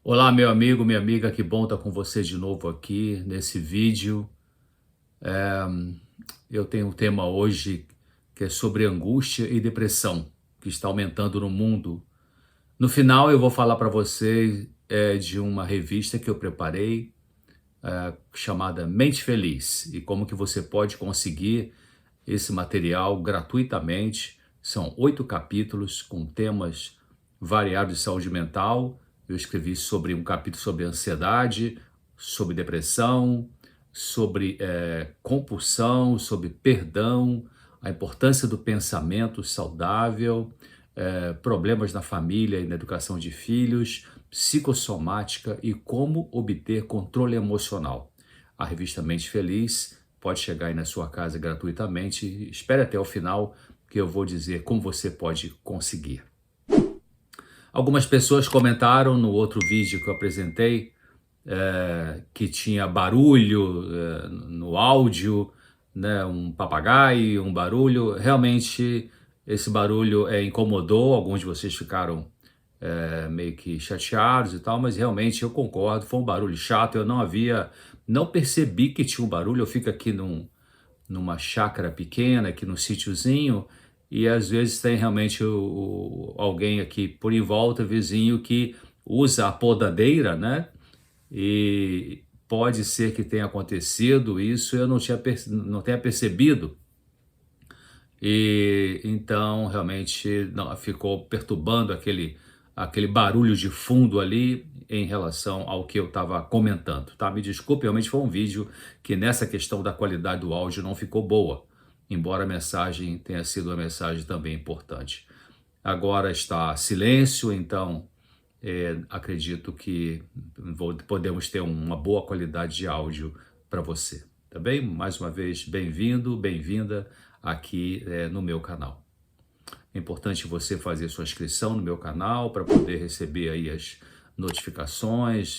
Olá, meu amigo, minha amiga, que bom estar com você de novo aqui nesse vídeo. Eu tenho um tema hoje que é sobre angústia e depressão, que está aumentando no mundo. No final, eu vou falar para vocês de uma revista que eu preparei, chamada Mente Feliz, e como que você pode conseguir esse material gratuitamente. São 8 capítulos com temas variados de saúde mental. Eu escrevi sobre um capítulo sobre ansiedade, sobre depressão, sobre compulsão, sobre perdão, a importância do pensamento saudável, problemas na família e na educação de filhos, psicossomática e como obter controle emocional. A revista Mente Feliz pode chegar aí na sua casa gratuitamente. Espere até o final que eu vou dizer como você pode conseguir. Algumas pessoas comentaram no outro vídeo que eu apresentei que tinha barulho no áudio, né, um papagaio, um barulho. Realmente esse barulho incomodou, alguns de vocês ficaram meio que chateados e tal, mas realmente eu concordo, foi um barulho chato, eu não percebi que tinha um barulho. Eu fico aqui numa chácara pequena, aqui no sítiozinho, e às vezes tem realmente alguém aqui por em volta, vizinho, que usa a podadeira, né? E pode ser que tenha acontecido isso, eu não tenha percebido. E então realmente não, ficou perturbando aquele barulho de fundo ali em relação ao que eu estava comentando, tá? Me desculpe, realmente foi um vídeo que nessa questão da qualidade do áudio não ficou boa, embora a mensagem tenha sido uma mensagem também importante. Agora está silêncio, então acredito que podemos ter uma boa qualidade de áudio para você, tá bem? Mais uma vez, bem-vindo, bem-vinda aqui no meu canal. É importante você fazer sua inscrição no meu canal para poder receber aí as notificações,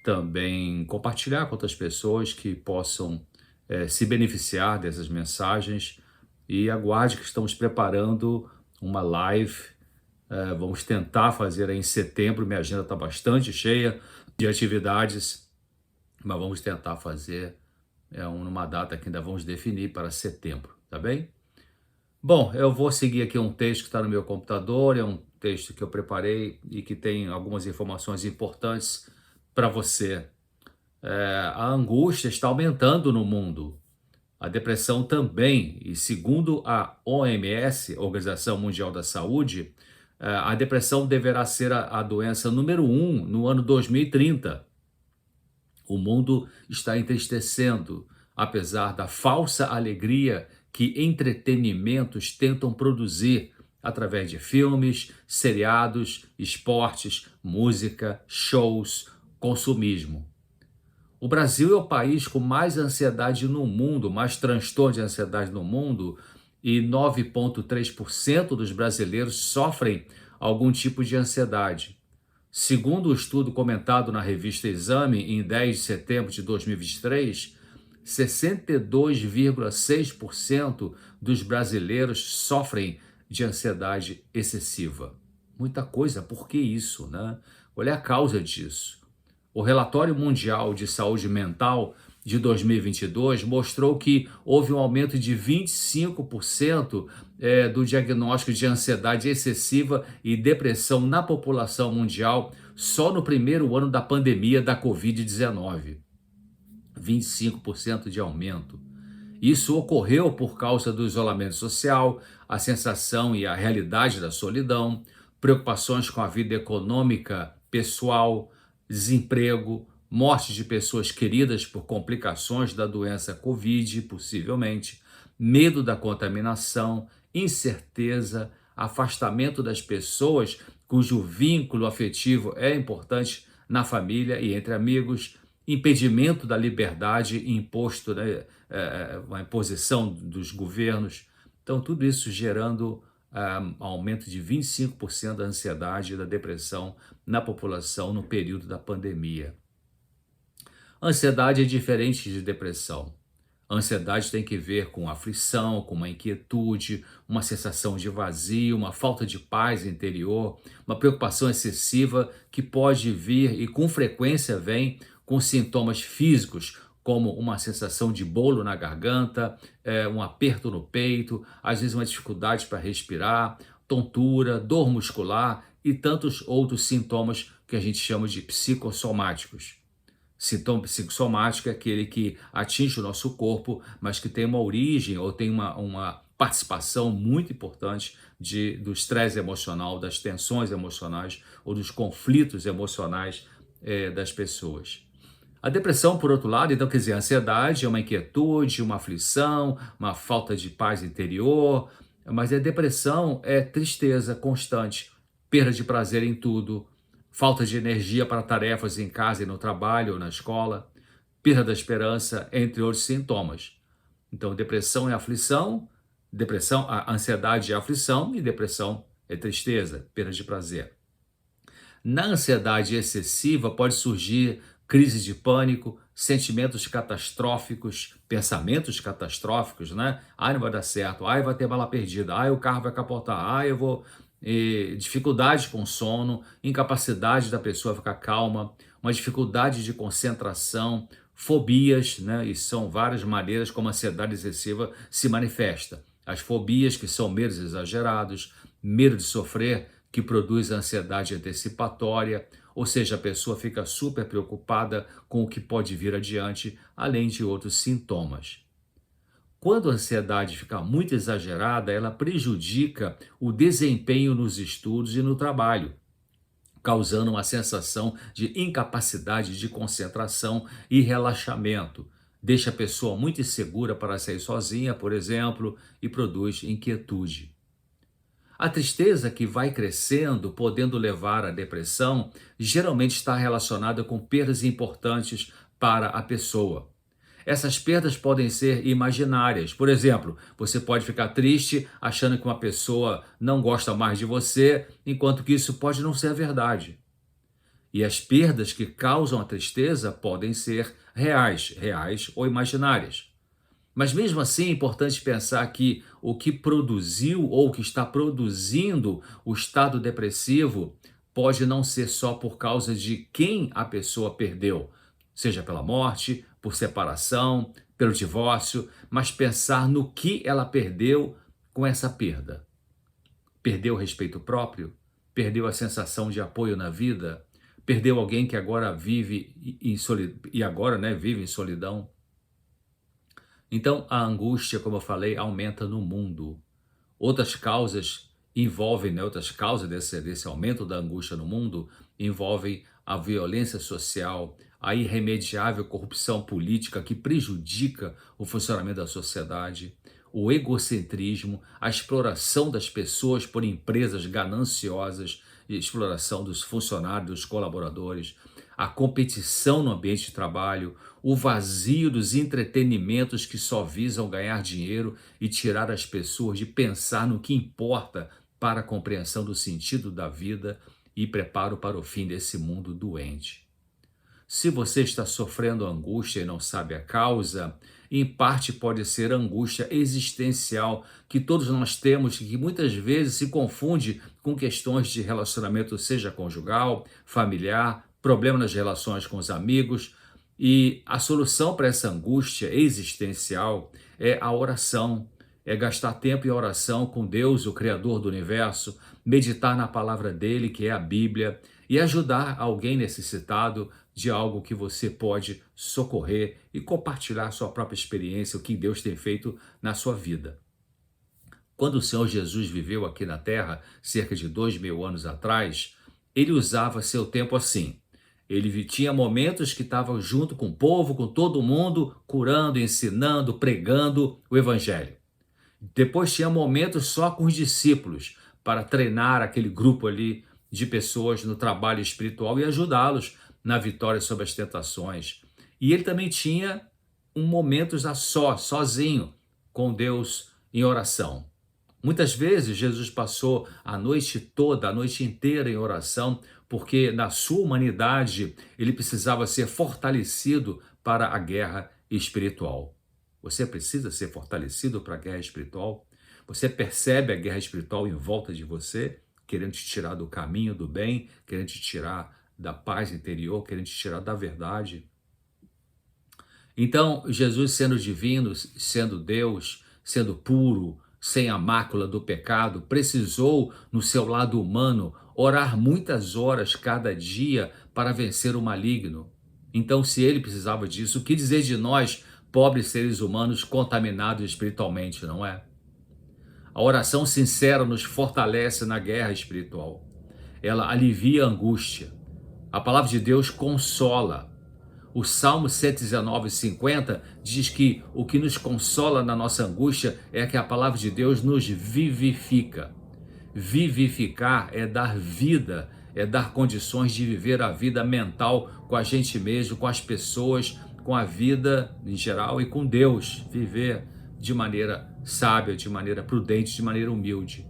também compartilhar com outras pessoas que possam se beneficiar dessas mensagens, e aguarde que estamos preparando uma live. Vamos tentar fazer aí em setembro. Minha agenda está bastante cheia de atividades, mas vamos tentar fazer numa data que ainda vamos definir para setembro, tá bem? Bom, eu vou seguir aqui um texto que está no meu computador, é um texto que eu preparei e que tem algumas informações importantes para você. A angústia está aumentando no mundo, a depressão também, e segundo a OMS, Organização Mundial da Saúde, a depressão deverá ser a doença número 1 no ano 2030. O mundo está entristecendo, apesar da falsa alegria que entretenimentos tentam produzir através de filmes, seriados, esportes, música, shows, consumismo. O Brasil é o país com mais ansiedade no mundo, mais transtorno de ansiedade no mundo, e 9,3% dos brasileiros sofrem algum tipo de ansiedade. Segundo o estudo comentado na revista Exame, em 10 de setembro de 2023, 62,6% dos brasileiros sofrem de ansiedade excessiva. Muita coisa, por que isso, né? Qual é a causa disso? O Relatório Mundial de Saúde Mental de 2022 mostrou que houve um aumento de 25% do diagnóstico de ansiedade excessiva e depressão na população mundial só no primeiro ano da pandemia da Covid-19. 25% de aumento. Isso ocorreu por causa do isolamento social, a sensação e a realidade da solidão, preocupações com a vida econômica, pessoal, desemprego, morte de pessoas queridas por complicações da doença Covid, possivelmente, medo da contaminação, incerteza, afastamento das pessoas cujo vínculo afetivo é importante na família e entre amigos, impedimento da liberdade imposto, né, uma imposição dos governos. Então, tudo isso gerando aumento de 25% da ansiedade e da depressão na população no período da pandemia. Ansiedade é diferente de depressão. A ansiedade tem que ver com aflição, com uma inquietude, uma sensação de vazio, uma falta de paz interior, uma preocupação excessiva que pode vir e com frequência vem com sintomas físicos, como uma sensação de bolo na garganta, um aperto no peito, às vezes uma dificuldade para respirar, tontura, dor muscular e tantos outros sintomas que a gente chama de psicossomáticos. Sintoma psicossomático é aquele que atinge o nosso corpo, mas que tem uma origem ou tem uma participação muito importante do estresse emocional, das tensões emocionais ou dos conflitos emocionais das pessoas. A depressão, por outro lado, então, quer dizer, a ansiedade é uma inquietude, uma aflição, uma falta de paz interior, mas a depressão é tristeza constante, perda de prazer em tudo, falta de energia para tarefas em casa e no trabalho ou na escola, perda da esperança, entre outros sintomas. Então, depressão é aflição, a ansiedade é aflição e depressão é tristeza, perda de prazer. Na ansiedade excessiva pode surgir crise de pânico, sentimentos catastróficos, pensamentos catastróficos, né? Ai, não vai dar certo, ai, vai ter bala perdida, ai, o carro vai capotar, ai, eu vou... dificuldade com sono, incapacidade da pessoa ficar calma, uma dificuldade de concentração, fobias, né? E são várias maneiras como a ansiedade excessiva se manifesta. As fobias, que são medos exagerados, medo de sofrer, que produz ansiedade antecipatória, ou seja, a pessoa fica super preocupada com o que pode vir adiante, além de outros sintomas. Quando a ansiedade fica muito exagerada, ela prejudica o desempenho nos estudos e no trabalho, causando uma sensação de incapacidade de concentração e relaxamento. Deixa a pessoa muito insegura para sair sozinha, por exemplo, e produz inquietude. A tristeza que vai crescendo, podendo levar à depressão, geralmente está relacionada com perdas importantes para a pessoa. Essas perdas podem ser imaginárias. Por exemplo, você pode ficar triste achando que uma pessoa não gosta mais de você, enquanto que isso pode não ser a verdade. E as perdas que causam a tristeza podem ser reais ou imaginárias. Mas mesmo assim é importante pensar que o que produziu ou o que está produzindo o estado depressivo pode não ser só por causa de quem a pessoa perdeu, seja pela morte, por separação, pelo divórcio, mas pensar no que ela perdeu com essa perda. Perdeu o respeito próprio? Perdeu a sensação de apoio na vida? Perdeu alguém que agora vive em solidão, e agora, né, vive em solidão? Então, a angústia, como eu falei, aumenta no mundo. Outras causas envolvem, né, outras causas desse aumento da angústia no mundo envolvem a violência social, a irremediável corrupção política que prejudica o funcionamento da sociedade, o egocentrismo, a exploração das pessoas por empresas gananciosas, e exploração dos funcionários, dos colaboradores, a competição no ambiente de trabalho, o vazio dos entretenimentos que só visam ganhar dinheiro e tirar as pessoas de pensar no que importa para a compreensão do sentido da vida e preparo para o fim desse mundo doente. Se você está sofrendo angústia e não sabe a causa, em parte pode ser angústia existencial que todos nós temos e que muitas vezes se confunde com questões de relacionamento, seja conjugal, familiar, problema nas relações com os amigos. E a solução para essa angústia existencial é a oração, é gastar tempo em oração com Deus, o Criador do Universo, meditar na palavra dele, que é a Bíblia, e ajudar alguém necessitado de algo que você pode socorrer e compartilhar sua própria experiência, o que Deus tem feito na sua vida. Quando o Senhor Jesus viveu aqui na Terra, cerca de 2000 anos atrás, ele usava seu tempo assim. Ele tinha momentos que estava junto com o povo, com todo mundo, curando, ensinando, pregando o Evangelho. Depois tinha momentos só com os discípulos, para treinar aquele grupo ali de pessoas no trabalho espiritual e ajudá-los na vitória sobre as tentações. E ele também tinha momentos sozinho, com Deus em oração. Muitas vezes Jesus passou a noite toda, a noite inteira em oração, porque na sua humanidade ele precisava ser fortalecido para a guerra espiritual. Você precisa ser fortalecido para a guerra espiritual. Você percebe a guerra espiritual em volta de você, querendo te tirar do caminho do bem, querendo te tirar da paz interior, querendo te tirar da verdade. Então, Jesus sendo divino, sendo Deus, sendo puro, sem a mácula do pecado, precisou, no seu lado humano, orar muitas horas cada dia para vencer o maligno. Então, se ele precisava disso, o que dizer de nós, pobres seres humanos contaminados espiritualmente, não é? A oração sincera nos fortalece na guerra espiritual. Ela alivia a angústia. A palavra de Deus consola. O Salmo 119:50 diz que o que nos consola na nossa angústia é que a palavra de Deus nos vivifica. Vivificar é dar vida, é dar condições de viver a vida mental com a gente mesmo, com as pessoas, com a vida em geral e com Deus. Viver de maneira sábia, de maneira prudente, de maneira humilde.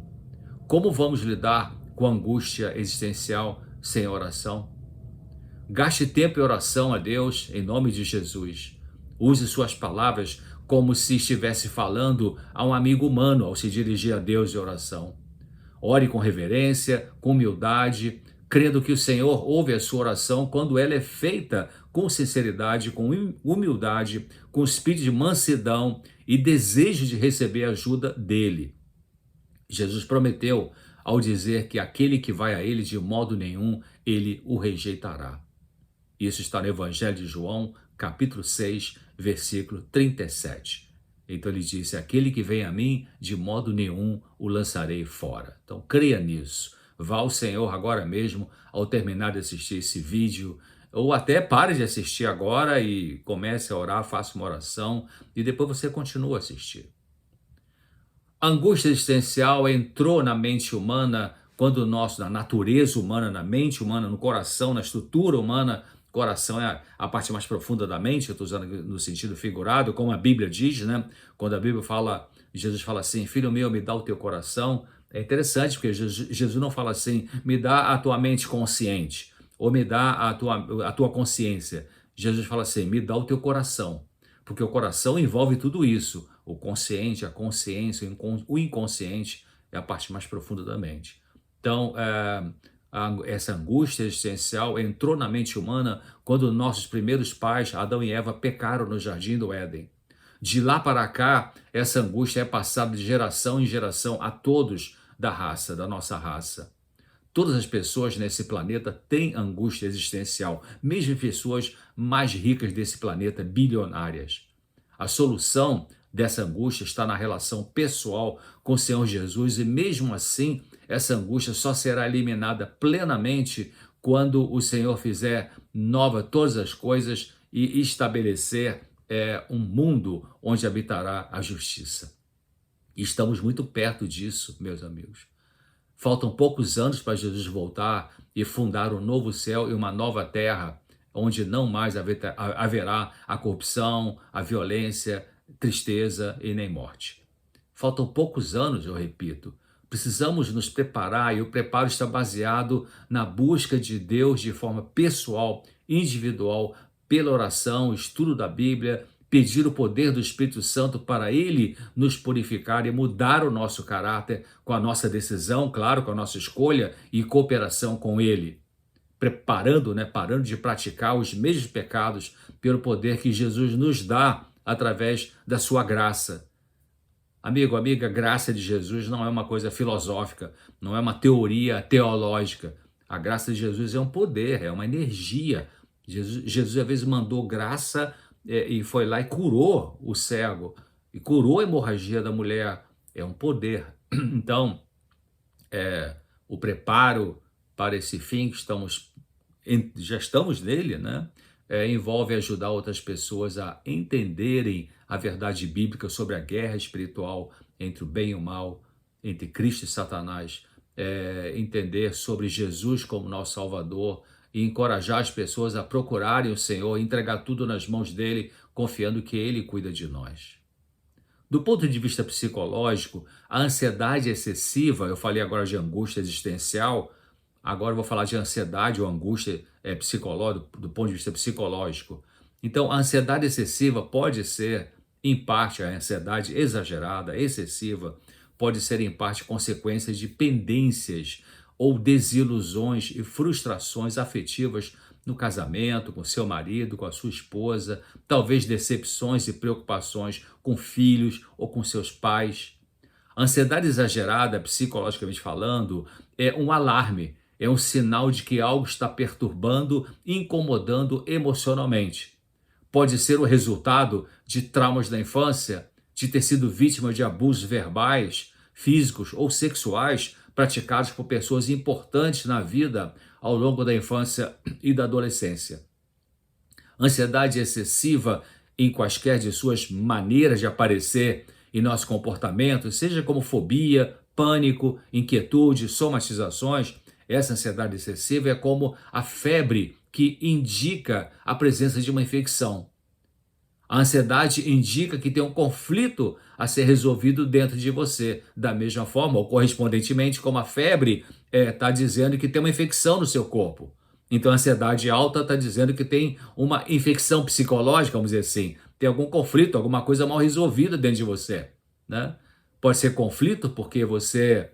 Como vamos lidar com a angústia existencial sem oração? Gaste tempo em oração a Deus, em nome de Jesus. Use suas palavras como se estivesse falando a um amigo humano ao se dirigir a Deus em oração. Ore com reverência, com humildade, crendo que o Senhor ouve a sua oração quando ela é feita com sinceridade, com humildade, com espírito de mansidão e desejo de receber ajuda dele. Jesus prometeu ao dizer que aquele que vai a ele de modo nenhum, ele o rejeitará. Isso está no Evangelho de João, capítulo 6, versículo 37. Então ele disse, aquele que vem a mim, de modo nenhum o lançarei fora. Então creia nisso. Vá ao Senhor agora mesmo, ao terminar de assistir esse vídeo, ou até pare de assistir agora e comece a orar, faça uma oração, e depois você continua a assistir. A angústia existencial entrou na mente humana quando na natureza humana, na mente humana, no coração, na estrutura humana. Coração é a parte mais profunda da mente, eu estou usando no sentido figurado, como a Bíblia diz, né? Quando a Bíblia fala, Jesus fala assim, filho meu, me dá o teu coração. É interessante, porque Jesus não fala assim, me dá a tua mente consciente, ou me dá a tua consciência. Jesus fala assim, me dá o teu coração, porque o coração envolve tudo isso, o consciente, a consciência, o inconsciente é a parte mais profunda da mente. Então, essa angústia existencial entrou na mente humana quando nossos primeiros pais, Adão e Eva, pecaram no jardim do Éden. De lá para cá, essa angústia é passada de geração em geração a todos da nossa raça. Todas as pessoas nesse planeta têm angústia existencial, mesmo pessoas mais ricas desse planeta, bilionárias. A solução dessa angústia está na relação pessoal com o Senhor Jesus e mesmo assim, essa angústia só será eliminada plenamente quando o Senhor fizer nova todas as coisas e estabelecer um mundo onde habitará a justiça. E estamos muito perto disso, meus amigos. Faltam poucos anos para Jesus voltar e fundar um novo céu e uma nova terra, onde não mais haverá a corrupção, a violência, tristeza e nem morte. Faltam poucos anos, eu repito. Precisamos nos preparar e o preparo está baseado na busca de Deus de forma pessoal, individual, pela oração, estudo da Bíblia, pedir o poder do Espírito Santo para Ele nos purificar e mudar o nosso caráter com a nossa decisão, claro, com a nossa escolha e cooperação com Ele. Parando de praticar os mesmos pecados pelo poder que Jesus nos dá através da sua graça. Amigo, amiga, a graça de Jesus não é uma coisa filosófica, não é uma teoria teológica. A graça de Jesus é um poder, é uma energia. Jesus às vezes mandou graça e foi lá e curou o cego, e curou a hemorragia da mulher. É um poder. Então, o preparo para esse fim que já estamos nele, né? Envolve ajudar outras pessoas a entenderem a verdade bíblica sobre a guerra espiritual entre o bem e o mal, entre Cristo e Satanás, entender sobre Jesus como nosso Salvador e encorajar as pessoas a procurarem o Senhor, entregar tudo nas mãos dele, confiando que ele cuida de nós. Do ponto de vista psicológico, a ansiedade excessiva, eu falei agora de angústia existencial, agora eu vou falar de ansiedade ou angústia psicológica, do ponto de vista psicológico. Então, a ansiedade excessiva pode ser Em parte, a ansiedade exagerada, excessiva, pode ser em parte consequência de pendências ou desilusões e frustrações afetivas no casamento, com seu marido, com a sua esposa, talvez decepções e preocupações com filhos ou com seus pais. A ansiedade exagerada, psicologicamente falando, é um alarme, é um sinal de que algo está perturbando e incomodando emocionalmente. Pode ser o resultado de traumas da infância, de ter sido vítima de abusos verbais, físicos ou sexuais praticados por pessoas importantes na vida ao longo da infância e da adolescência. Ansiedade excessiva em quaisquer de suas maneiras de aparecer em nosso comportamento, seja como fobia, pânico, inquietude, somatizações, essa ansiedade excessiva é como a febre que indica a presença de uma infecção. A ansiedade indica que tem um conflito a ser resolvido dentro de você. Da mesma forma, ou correspondentemente, como a febre está dizendo que tem uma infecção no seu corpo. Então, a ansiedade alta está dizendo que tem uma infecção psicológica, vamos dizer assim. Tem algum conflito, alguma coisa mal resolvida dentro de você, né? Pode ser conflito porque você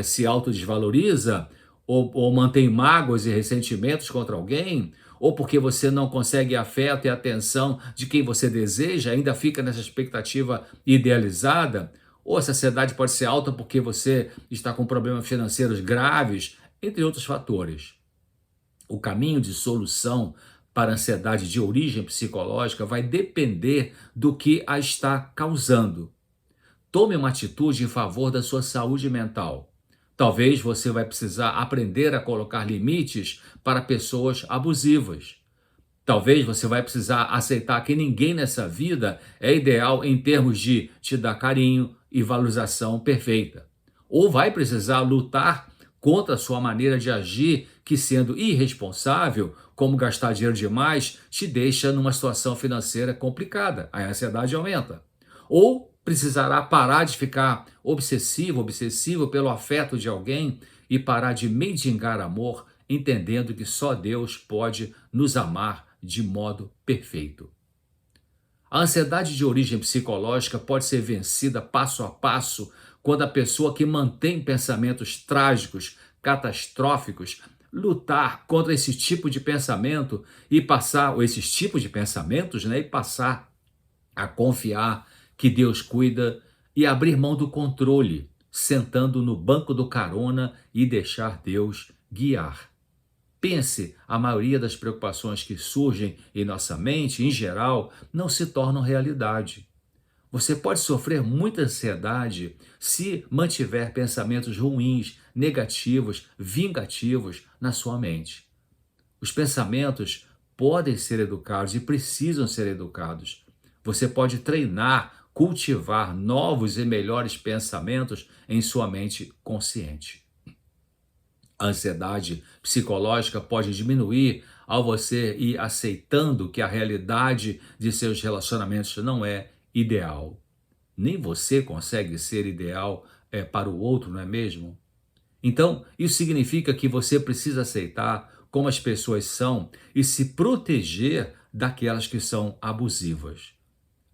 se autodesvaloriza ou mantém mágoas e ressentimentos contra alguém, ou porque você não consegue afeto e atenção de quem você deseja, ainda fica nessa expectativa idealizada, ou essa ansiedade pode ser alta porque você está com problemas financeiros graves, entre outros fatores. O caminho de solução para a ansiedade de origem psicológica vai depender do que a está causando. Tome uma atitude em favor da sua saúde mental. Talvez você vai precisar aprender a colocar limites para pessoas abusivas. Talvez você vai precisar aceitar que ninguém nessa vida é ideal em termos de te dar carinho e valorização perfeita. Ou vai precisar lutar contra a sua maneira de agir, que sendo irresponsável, como gastar dinheiro demais, te deixa numa situação financeira complicada. A ansiedade aumenta. Ou precisará parar de ficar obsessivo pelo afeto de alguém e parar de mendigar amor, entendendo que só Deus pode nos amar de modo perfeito. A ansiedade de origem psicológica pode ser vencida passo a passo quando a pessoa que mantém pensamentos trágicos, catastróficos, lutar contra esse tipo de pensamento e passar, ou esses tipos de pensamentos, né, e passar a confiar que Deus cuida e abrir mão do controle, sentando no banco do carona e deixar Deus guiar. Pense, a maioria das preocupações que surgem em nossa mente, em geral, não se tornam realidade. Você pode sofrer muita ansiedade se mantiver pensamentos ruins, negativos, vingativos na sua mente. Os pensamentos podem ser educados e precisam ser educados. Você pode treinar, cultivar novos e melhores pensamentos em sua mente consciente. A ansiedade psicológica pode diminuir ao você ir aceitando que a realidade de seus relacionamentos não é ideal. Nem você consegue ser ideal para o outro, não é mesmo? Então, isso significa que você precisa aceitar como as pessoas são e se proteger daquelas que são abusivas.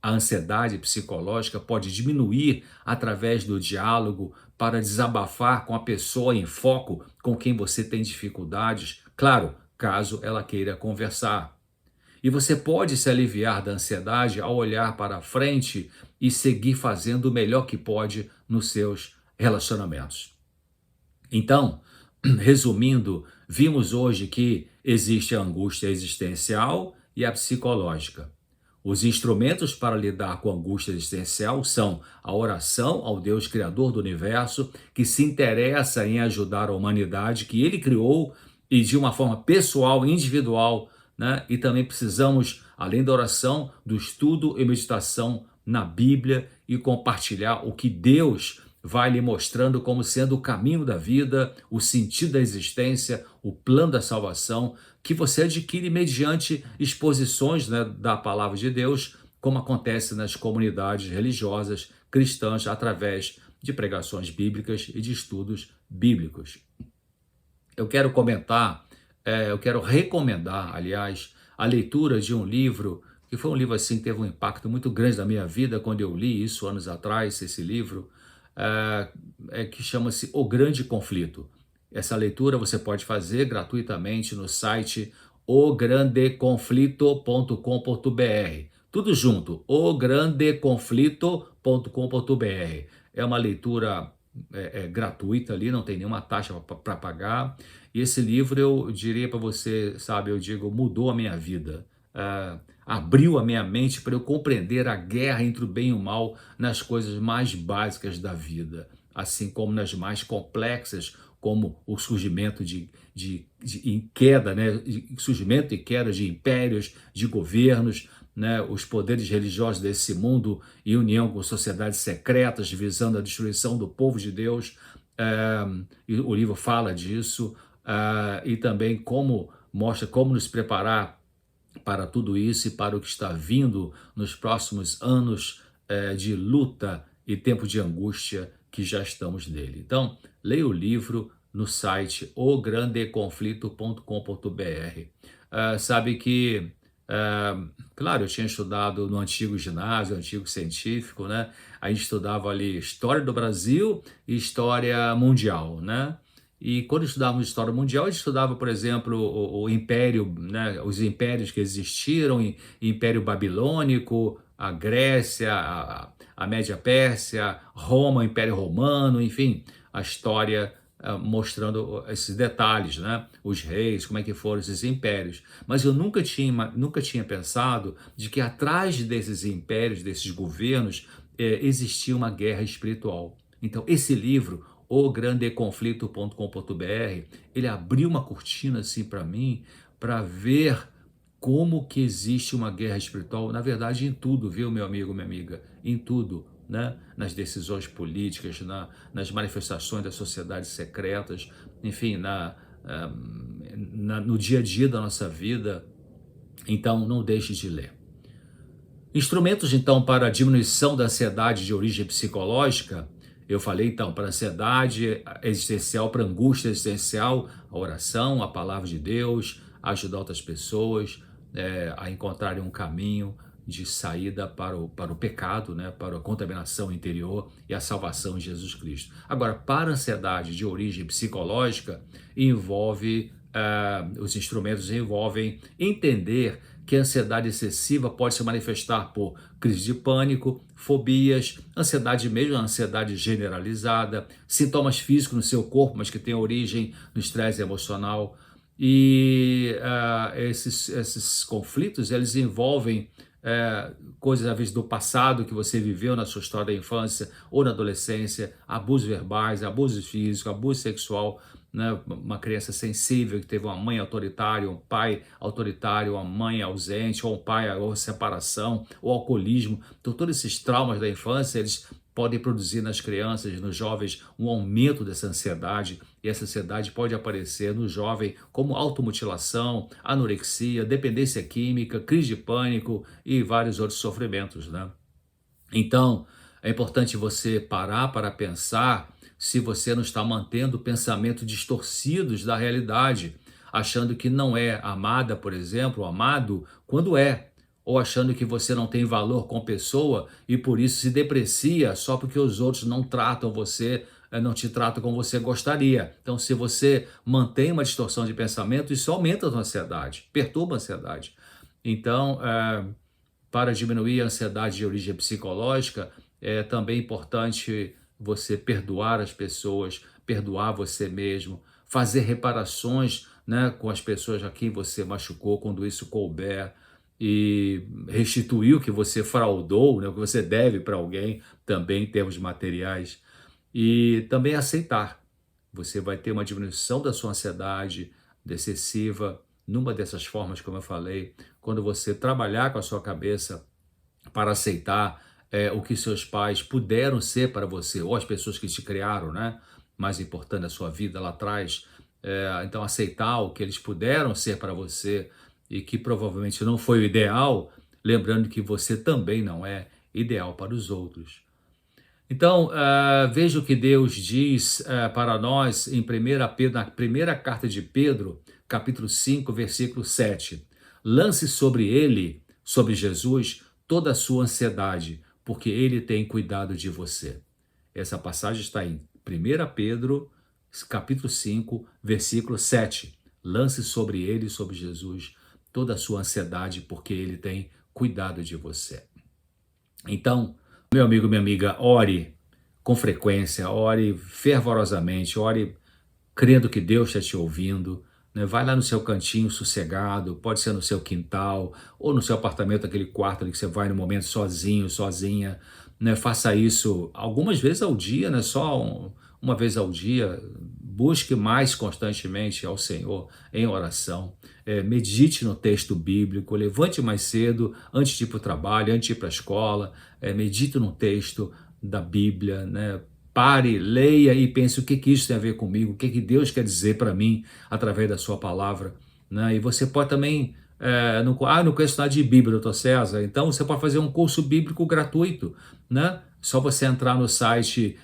A ansiedade psicológica pode diminuir através do diálogo para desabafar com a pessoa em foco com quem você tem dificuldades, claro, caso ela queira conversar. E você pode se aliviar da ansiedade ao olhar para frente e seguir fazendo o melhor que pode nos seus relacionamentos. Então, resumindo, vimos hoje que existe a angústia existencial e a psicológica. Os instrumentos para lidar com a angústia existencial são a oração ao Deus Criador do Universo, que se interessa em ajudar a humanidade que ele criou e de uma forma pessoal, individual, né? E também precisamos, além da oração, do estudo e meditação na Bíblia e compartilhar o que Deus vai lhe mostrando como sendo o caminho da vida, o sentido da existência, o plano da salvação, que você adquire mediante exposições, né, da palavra de Deus, como acontece nas comunidades religiosas cristãs, através de pregações bíblicas e de estudos bíblicos. Eu quero recomendar, aliás, a leitura de um livro E foi um livro assim que teve um impacto muito grande na minha vida quando eu li isso anos atrás, esse livro, que chama-se O Grande Conflito. Essa leitura você pode fazer gratuitamente no site ograndeconflito.com.br. Tudo junto, ograndeconflito.com.br. É uma leitura gratuita ali, não tem nenhuma taxa para pagar. E esse livro, eu diria para você, sabe, eu digo, mudou a minha vida. Abriu a minha mente para eu compreender a guerra entre o bem e o mal nas coisas mais básicas da vida, assim como nas mais complexas, como o surgimento em queda, né? Surgimento e queda de impérios, de governos, né? Os poderes religiosos desse mundo em união com sociedades secretas visando a destruição do povo de Deus. E o livro fala disso, e também mostra como nos preparar para tudo isso e para o que está vindo nos próximos anos de luta e tempo de angústia que já estamos nele. Então, leia o livro no site ograndeconflito.com.br. Sabe que, claro, eu tinha estudado no antigo ginásio, antigo científico, né? A gente estudava ali História do Brasil e História Mundial, né? E quando estudávamos História Mundial, a gente estudava, por exemplo, o Império, né, os impérios que existiram, Império Babilônico, a Grécia, a Média Pérsia, Roma, o Império Romano, enfim, a história mostrando esses detalhes, né? Os reis, como é que foram esses impérios. Mas eu nunca tinha pensado de que atrás desses impérios, desses governos, existia uma guerra espiritual. Então, esse livro, ograndeconflito.com.br, ele abriu uma cortina assim para mim, para ver como que existe uma guerra espiritual, na verdade em tudo, viu, meu amigo, minha amiga, em tudo, né? Nas decisões políticas, nas manifestações das sociedades secretas, enfim, no dia a dia da nossa vida. Então, não deixe de ler. Instrumentos, então, para a diminuição da ansiedade de origem psicológica. Eu falei, então, para a ansiedade existencial, para a angústia existencial, a oração, a palavra de Deus, ajudar outras pessoas a encontrarem um caminho de saída para o pecado, né, para a contaminação interior e a salvação em Jesus Cristo. Agora, para a ansiedade de origem psicológica, os instrumentos envolvem entender que a ansiedade excessiva pode se manifestar por crise de pânico, fobias, ansiedade mesmo, ansiedade generalizada, sintomas físicos no seu corpo, mas que têm origem no estresse emocional. E esses conflitos, eles envolvem coisas, às vezes, do passado que você viveu na sua história da infância ou na adolescência, abusos verbais, abuso físico, abuso sexual, né? Uma criança sensível que teve uma mãe autoritária, um pai autoritário, uma mãe ausente, ou um pai, ou separação, ou alcoolismo. Então, todos esses traumas da infância, eles podem produzir nas crianças, nos jovens, um aumento dessa ansiedade, e essa ansiedade pode aparecer no jovem como automutilação, anorexia, dependência química, crise de pânico e vários outros sofrimentos, né? Então, é importante você parar para pensar se você não está mantendo pensamentos distorcidos da realidade, achando que não é amada, por exemplo, amado, quando é, ou achando que você não tem valor com pessoa e por isso se deprecia só porque os outros não tratam você, não te tratam como você gostaria. Então, se você mantém uma distorção de pensamento, isso aumenta a sua ansiedade, perturba a ansiedade. Então, para diminuir a ansiedade de origem psicológica, é também importante você perdoar as pessoas, perdoar você mesmo, fazer reparações, né, com as pessoas a quem você machucou, quando isso couber, e restituir o que você fraudou, né, o que você deve para alguém, também em termos materiais, e também aceitar. Você vai ter uma diminuição da sua ansiedade excessiva, numa dessas formas, como eu falei, quando você trabalhar com a sua cabeça para aceitar o que seus pais puderam ser para você, ou as pessoas que te criaram, né? Mais importante da sua vida lá atrás. Então, aceitar o que eles puderam ser para você e que provavelmente não foi o ideal, lembrando que você também não é ideal para os outros. Então, veja o que Deus diz para nós em 1 Pedro, na primeira carta de Pedro, capítulo 5, versículo 7. Lance sobre ele sobre Jesus toda a sua ansiedade, porque ele tem cuidado de você. Essa passagem está em 1 Pedro, capítulo 5, versículo 7. Lance sobre ele, sobre Jesus, toda a sua ansiedade, porque ele tem cuidado de você. Então, meu amigo, minha amiga, ore com frequência, ore fervorosamente, ore crendo que Deus está te ouvindo, né? Vai lá no seu cantinho sossegado, pode ser no seu quintal, ou no seu apartamento, aquele quarto ali que você vai no momento sozinho, sozinha, né? Faça isso algumas vezes ao dia, né? Uma vez ao dia. Busque mais constantemente ao Senhor em oração. Medite no texto bíblico, levante mais cedo, antes de ir para o trabalho, antes de ir para a escola, medite no texto da Bíblia, né? Pare, leia e pense o que isso tem a ver comigo, o que Deus quer dizer para mim através da sua palavra, né? E você pode também, não conheço nada de Bíblia, doutor César, então você pode fazer um curso bíblico gratuito, né? Só você entrar no site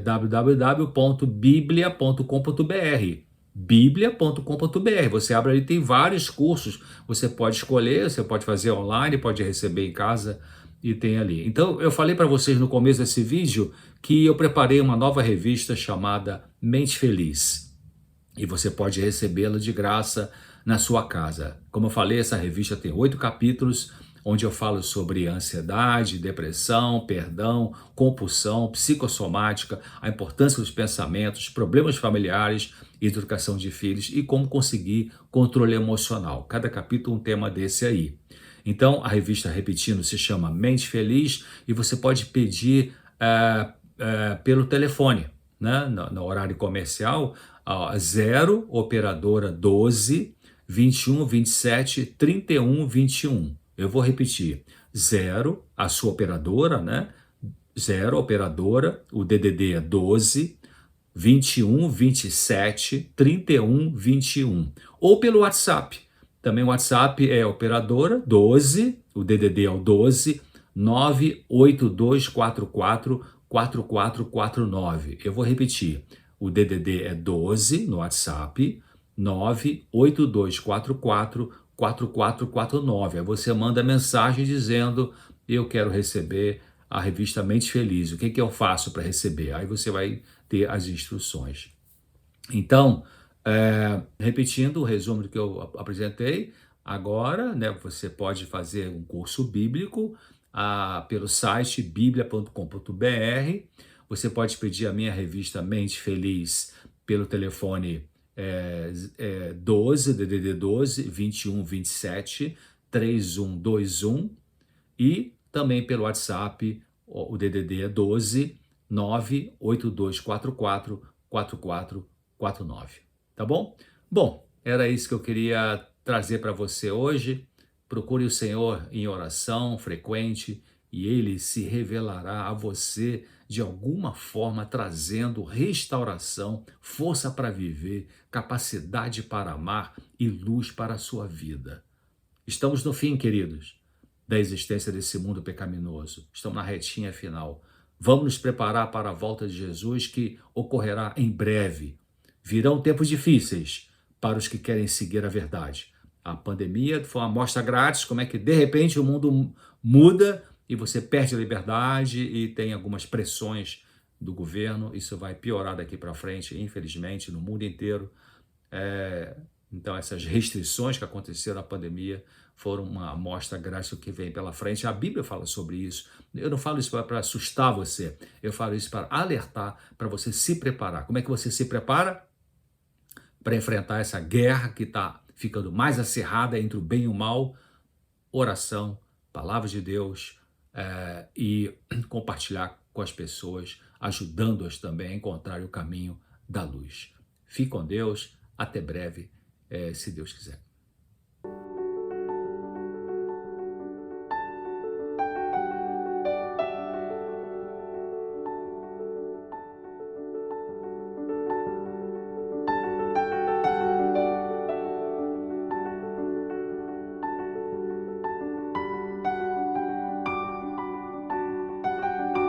www.biblia.com.br, biblia.com.br, você abre ali, tem vários cursos, você pode escolher, você pode fazer online, pode receber em casa, e tem ali. Então, eu falei para vocês no começo desse vídeo que eu preparei uma nova revista chamada Mente Feliz. E você pode recebê-la de graça na sua casa. Como eu falei, essa revista tem 8 capítulos, onde eu falo sobre ansiedade, depressão, perdão, compulsão, psicossomática, a importância dos pensamentos, problemas familiares, educação de filhos e como conseguir controle emocional. Cada capítulo um tema desse aí. Então, a revista, repetindo, se chama Mente Feliz e você pode pedir pelo telefone, né? No horário comercial, 0 operadora 12 21 27 31 21. Eu vou repetir, 0, a sua operadora, né? 0 operadora, o DDD é 12 21 27 31 21. Ou pelo WhatsApp. Também o WhatsApp é operadora 12, o DDD é o 12 98244 4449. Eu vou repetir. O DDD é 12 no WhatsApp 98244 4449. Aí você manda mensagem dizendo: eu quero receber a revista Mente Feliz. O que eu faço para receber? Aí você vai ter as instruções. Então, repetindo o resumo do que eu apresentei, agora, né, você pode fazer um curso bíblico pelo site biblia.com.br. Você pode pedir a minha revista Mente Feliz pelo telefone 12, DDD 12 21 27 3121 e também pelo WhatsApp, o DDD é 12 98244 4449. Tá bom? Bom, era isso que eu queria trazer para você hoje. Procure o Senhor em oração frequente e Ele se revelará a você de alguma forma, trazendo restauração, força para viver, capacidade para amar e luz para a sua vida. Estamos no fim, queridos, da existência desse mundo pecaminoso. Estamos na retinha final. Vamos nos preparar para a volta de Jesus, que ocorrerá em breve. Virão tempos difíceis para os que querem seguir a verdade. A pandemia foi uma amostra grátis, como é que de repente o mundo muda e você perde a liberdade e tem algumas pressões do governo. Isso vai piorar daqui para frente, infelizmente, no mundo inteiro. Então essas restrições que aconteceram na pandemia foram uma amostra grátis do que vem pela frente. A Bíblia fala sobre isso. Eu não falo isso para assustar você, eu falo isso para alertar, para você se preparar. Como é que você se prepara? Para enfrentar essa guerra que está ficando mais acirrada entre o bem e o mal. Oração, palavra de Deus e compartilhar com as pessoas, ajudando-as também a encontrar o caminho da luz. Fique com Deus, até breve, se Deus quiser.